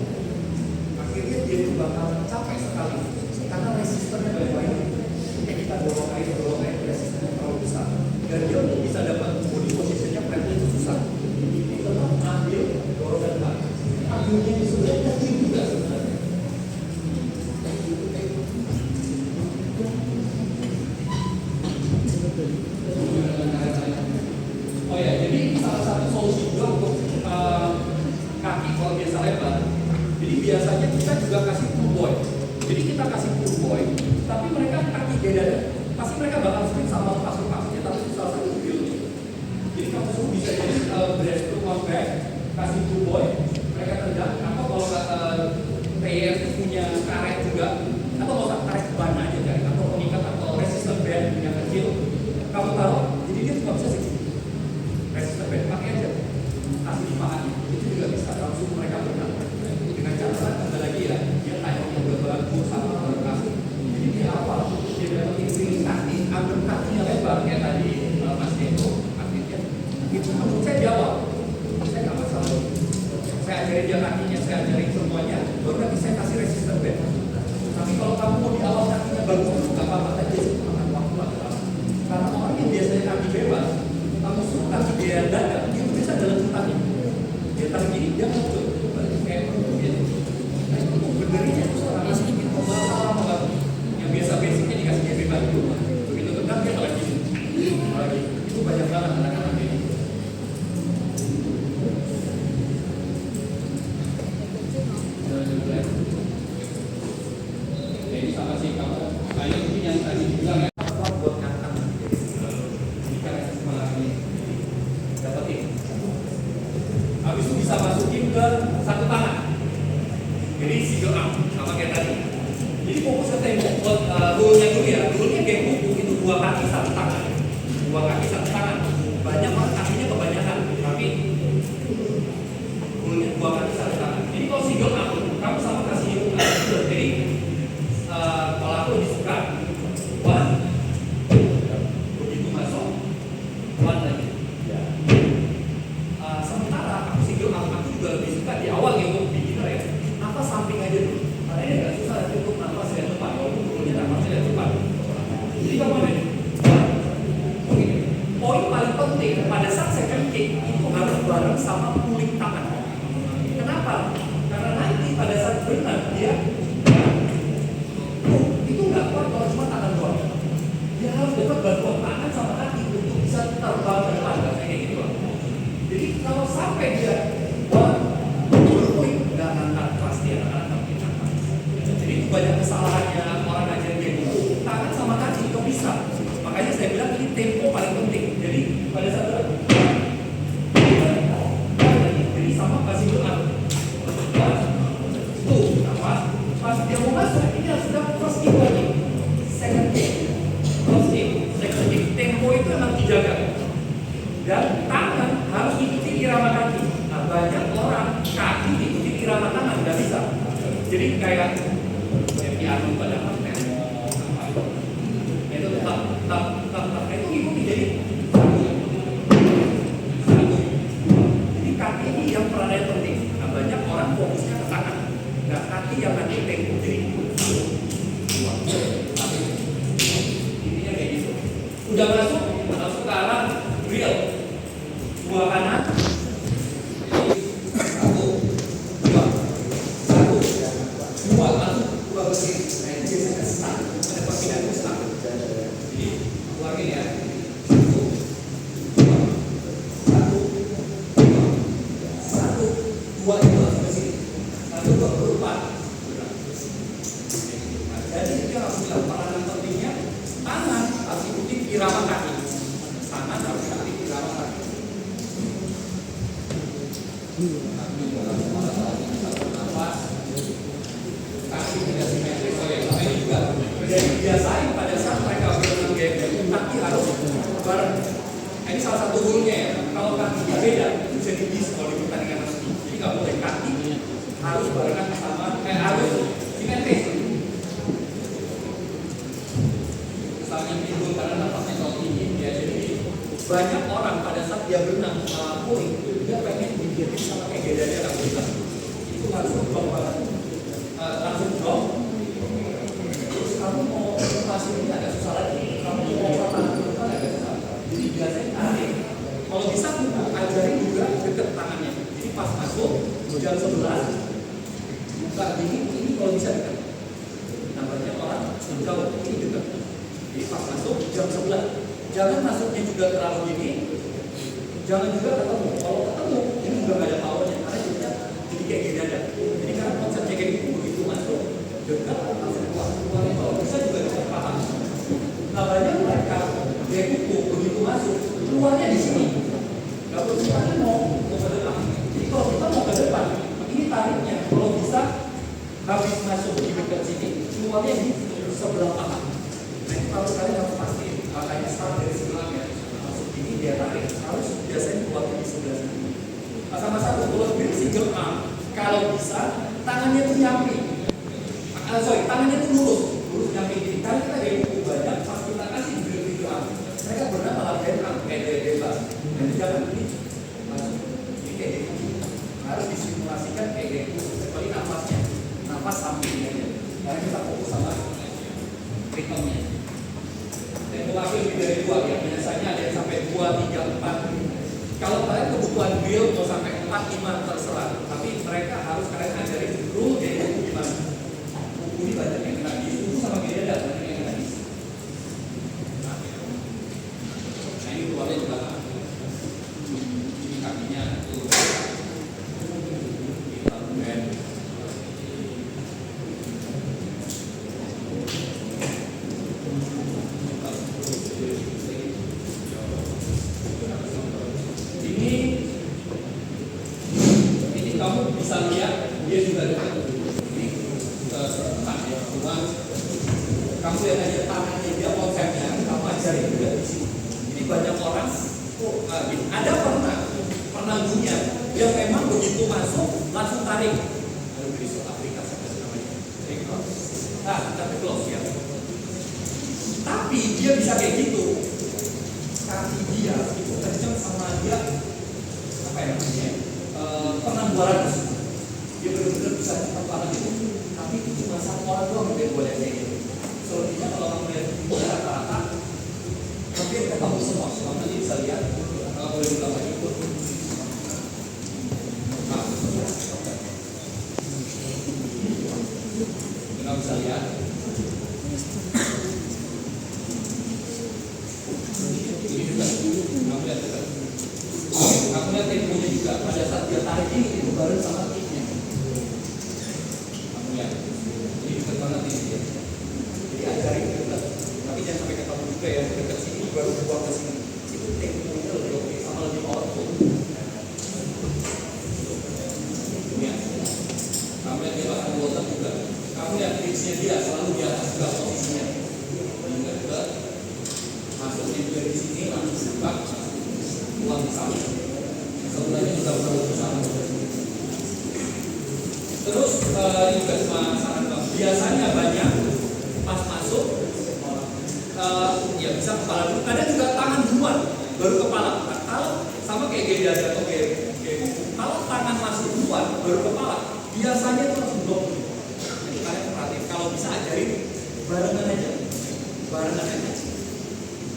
Akhirnya dia itu bakal capek sekali karena resistennya banyak. Kita dorong air resistennya terlalu besar dan dia untuk bisa dapat body positionnya frame itu susah. Jadi tetap ambil dorong dan tarik. Ambilnya ini sebenarnya kecil juga sebenarnya. Oh ya, jadi salah satu solusi juga untuk kaki kalau biasa lebar. Jadi biasanya kita juga kasih pull boy. Jadi kita kasih pull boy, tapi mereka kaki beda. Pasti mereka bakal sprint sama pasuk-pasuknya, tapi itu salah satu build. Jadi kamu suruh bisa jadi breast to one back, kasih pull boy, mereka tendang. Atau kalau TR itu punya karet juga, atau mau karet ban aja kan, atau pengikat atau resistant band yang kecil, kamu taruh, jadi dia juga bisa sih. Resistant band pakai aja, kasih di paha, itu juga bisa. Langsung mereka berenang dengan cara kembali lagi ya, dia tayangnya udah bagus sama kasih. Jadi di awal dia dapat iring kaki, ambil kakinya lebar kayak tadi Mas Deno, akhirnya itu menurut saya jawab, saya nggak masalah. Saya ajarin dia kakinya, saya ajarin semuanya, baru nanti saya kasih resistant band. Tapi kalau kamu mau di awal kakinya bagus dulu, nggak apa-apa aja sih, makan waktu lah. Karena orang yang biasanya kaki bebas, kamu suruh kaki dia dada, dia bisa dalam ceritanya. Dia tarik gini, dia muncul, balik kayak gitu. Nah itu benerinnya itu seorang asli itu masalah banget. Yang biasa basicnya dikasih dia bebas dulu, begitu tendang dia lagi lagi. Itu banyak banget anak-anak ini. Jadi sama sih kamu, kayak mungkin yang tadi bilang ya, buat ngangkat. Jadi karena semangat ini dapetin. Habis itu bisa masukin ke satu tangan. Jadi single arm sama kayak tadi. Jadi fokus ke tembok. Rule-nya dulu ya. Rule-nya kayak buku itu 2 kaki 1 tangan. 2 kaki 1 tangan. Banyak orang kakinya kebanyakan, tapi rule-nya 2 kaki 1 tangan. Jadi kalau single arm, kamu sama kasih jadi kalau aku lebih suka 1 begitu masuk 1 lagi. Sementara aku single arm, aku juga lebih suka di awal ya untuk beginner ya. Nafas samping aja dulu. Karena ini agak susah untuk nafas yang depan. Walaupun dulunya nafasnya yang depan. Jadi kamu ada poin paling penting pada saat second kick itu harus bareng sama pulling tangan. Kenapa? Karena nanti pada saat berenang dia itu nggak kuat kalau cuma tangan doang. Dia harus dapat bantuan tangan sama kaki untuk bisa terbang ke depan kayak gitu. Jadi kalau sampai dia nggak ngangkat pasti anak-anak kita. Jadi itu banyak kesalahannya orang aja kayak gitu. Tangan sama kaki itu bisa. Makanya saya bilang ini tempo paling penting. Jadi pada saat jadi sama kasih doa. Tuh, pas dia mau masuk ini harus sudah first kick lagi. Second kick, first kick, second kick. Tempo itu memang dijaga. Dan tangan harus ikuti irama kaki. Nah banyak orang kaki ikuti irama tangan nggak bisa. Jadi kayak fokusnya ke kanan. Nah, kaki yang nanti tengkuk jadi dua. Tapi ininya kayak gitu. Udah masuk ke arah real. Dua kanan. Satu, dua, masuk, dua ke sini. Nah, ini biasanya start. Ada perpindahan start. Jadi keluarin ya. Dua itu langsung ke sini. 1, 2, 4. Jadi dia harus bilang peranan pentingnya tangan harus ikuti irama kaki. Tangan harus ikuti irama kaki. Kaki tidak simetris, tapi juga jadi biasain pada saat mereka berenang game, kaki harus bareng. Ini salah satu rule-nya ya. Kalau kakinya beda, bisa dibis kalau di pertandingan resmi. Jadi nggak boleh kaki harus barengan sama, harus simetris. Misalnya timbul karena nafasnya terlalu tinggi, ya jadi banyak orang pada saat dia berenang pulih, dia pengen dibiarin sama kayak bedanya nggak bisa. Itu langsung drop banget, langsung drop. Terus kamu mau operasi ini agak susah lagi, kamu mau operasi itu kan agak susah. Jadi biasanya tarik. Kalau bisa ajarin juga deket tangannya. Jadi pas masuk jam 11 buka ini kalau bisa dekat. Namanya orang jauh ini dekat. Jadi pas masuk jam 11 jangan masuknya juga terlalu gini. Jangan juga ketemu. Kalau ketemu ini juga nggak ada powernya karena jadinya jadi kayak gini aja. Jadi karena konsepnya kayak gitu begitu masuk dekat langsung keluar. Keluarnya kalau bisa juga bisa paham. Nah banyak mereka dia kuku begitu masuk keluarnya di sini. Gak perlu semuanya mau ke depan. Jadi kalau kita mau ke depan, ini tariknya kalau bisa habis masuk di dekat sini, keluarnya di sebelah paha. Nah itu kalau kalian harus pasti, makanya start dari sebelahnya. Masuk ini dia tarik, harus biasanya keluarnya di sebelah sini. Nah, sama satu kalau beli single arm, kalau bisa tangannya tuh nyampe. Tangannya tuh lurus nyampe gini. Karena kita ada buku banyak, pas kita kasih video arm, mereka pernah malah bentang kayak bebas. Jadi jangan ini masuk ini kayak gitu. Harus disimulasikan kayak gitu. Kecuali nafasnya, nafas sampingnya. Karena kita fokus sama ritmenya. Tempoasi lebih dari 2 ya. Biasanya ada yang sampai 2, 3, 4. Kalau kalian kebutuhan drill mau sampai 4, 5 terserah. Tapi mereka harus kalian ajarin rule dari buku gimana. Buku ini banyak yang kena di buku sama gini ada banyak yang kena di. Nah ini keluarnya juga. Ini kakinya tuh. Kita bend. Ini kamu bisa lihat dia juga dekat. Ini depan ya, cuma kamu lihat aja tangannya dia konsepnya, kamu ajarin juga di sini. Jadi banyak orang, ada pernah punya yang memang begitu masuk langsung tarik. Lalu beri soal aplikasi namanya. Nah, tapi close ya. Tapi dia bisa kayak gitu. Kaki dia itu kencang sama dia apa ya namanya? Pernah 200. Dia benar-benar bisa cepat banget itu. Tapi itu cuma 1 orang doang yang boleh kayak gitu. Selebihnya kalau kamu lihat rata-rata, hampir ketemu semua. Nanti bisa lihat. Kalau boleh diulang lagi ikut. Kamu bisa lihat. Ini juga. Kamu lihat juga. Kamu lihat temponya juga. Pada saat dia tarik ini itu bareng sama kicknya. Kamu lihat. Ini dekat banget ini dia. Jadi ajarin dekat. Tapi jangan sampai ketemu juga ya. Dekat sini baru buang ke sini. Itu temponya lebih oke sama lebih powerful. Kamu lihat dia pasang water juga. Kamu lihat tricksnya dia selalu di atas juga posisinya. Ini dekat. Masuk dari sini langsung buka. Uang sama. Sebenarnya juga perlu bersama. Terus ini juga cuma saran kamu. Biasanya banyak pas masuk ya bisa kepala dulu. Kadang juga tangan duluan baru kepala. Nah, kalau sama kayak gede atau kayak kalau tangan masuk duluan baru kepala biasanya itu langsung blok. Jadi kalian perhatiin, kalau bisa ajarin barengan aja.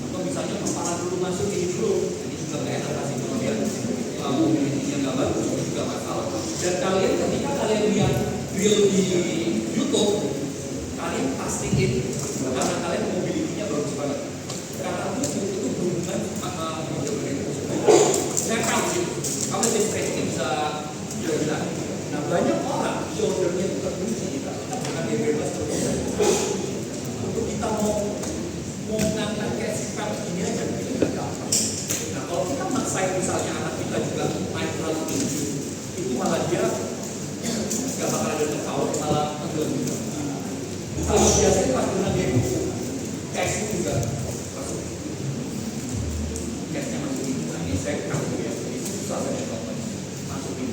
Atau misalnya paparan dulu masuk ini dulu, ini juga nggak enak kasih kemudian mobilitinya nggak bagus, itu juga masalah. Dan kalian ketika kalian lihat drill di YouTube, kalian pastiin karena kalian mobilitinya bagus banget. Karena itu berhubungan sama mobil itu. Saya tahu sih, kamu lebih bisa bilang. Nah banyak orang shouldernya itu terkunci, bukan dia bebas terus. Untuk kita mau ngangkat kayak sifat ini aja itu nggak gampang. Nah kalau kita maksain misalnya anak kita juga naik terlalu tinggi, itu malah dia nggak bakal ada tertawa, malah tenggelam juga. Kalau biasanya pas dengan dia cashnya juga masuk, cashnya masuk ini. Nah ini saya kasih ya, ini susah saya coba masukin.